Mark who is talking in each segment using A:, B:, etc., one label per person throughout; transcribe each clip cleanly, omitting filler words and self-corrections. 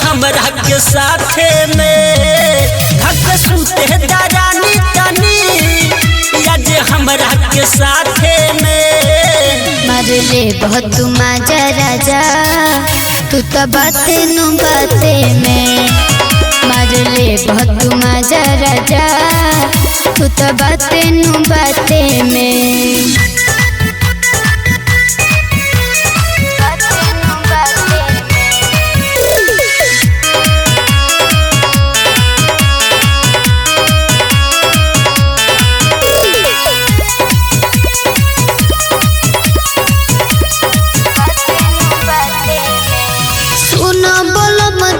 A: हमरा के साथे में धक सुते दरानी तनी आज हमरा के साथे में
B: मारले बहुत मजा राजा तू तो बाते नु बाते में मारले बहुत मजा राजा तू तो बाते नु बाते में।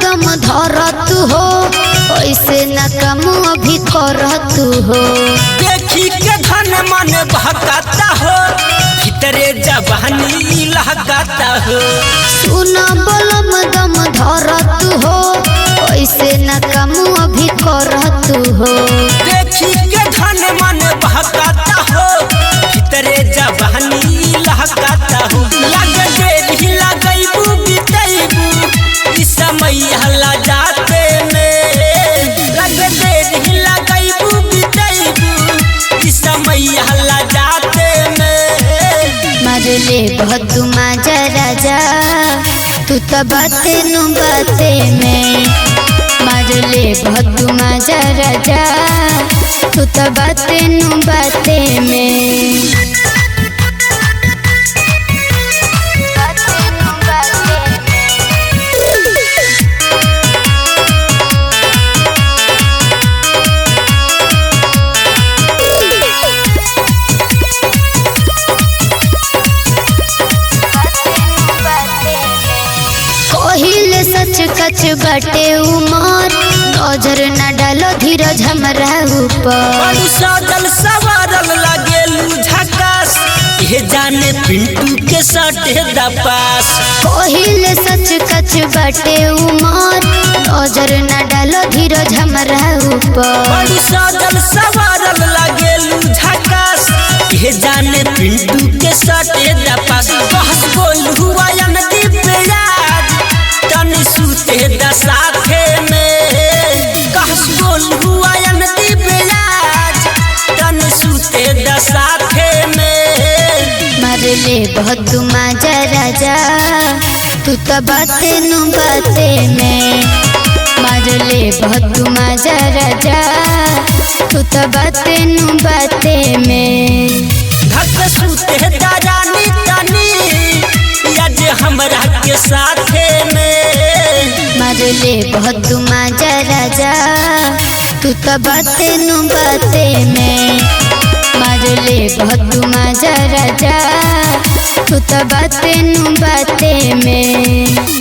B: दम धरत हो ऐसे न कम अभी करत हो
A: देखी के धन मन भकाता हो भीतरे जवानी लहकाता हो
B: सुन बलम दम धरत हो ऐसे न कम अभी करत हो
A: देखी के धन मन भकाता हो भीतरे जवानी लहकाता हो लगे देरी लगैबू बितैबू समय हल्ला जाते में लगे देरी लगैबू बितैबू समय हल्ला जाते में
B: मारले बहुत मजा राजा तू तो बाते नु बाते में मारले बहुत मजा राजा तू तो बाते नु बाते में। पहिले सच कच बाटे उमर नजर न डालो धीरज हमरा ऊपर
A: सजल सवारल लागेलू झकास ये जाने पिंटू के सटे दपास
B: पहिले सच कच बाटे उमर नजर न डालो धीरज हमरा ऊपर
A: सजल सवारल लागेलू झकास ये जाने पिंटू के सटे दपास बहस बोलू आयन दीप याद तनी सुते दसाथे में कहस बोलू आयन दीप याद तनी सुते दसाथे में
B: मारले बहुत मजा राजा तू तो बाते नु बाते में मारले बहुत मजा राजा तू तो बाते नु बाते में
A: धक सुते दरानी तनी आज हमरा के साथे में
B: मारले बहुत मजा राजा तू तो बाते नु बाते में मारले बहुत मजा राजा तू तो बाते नु बाते में।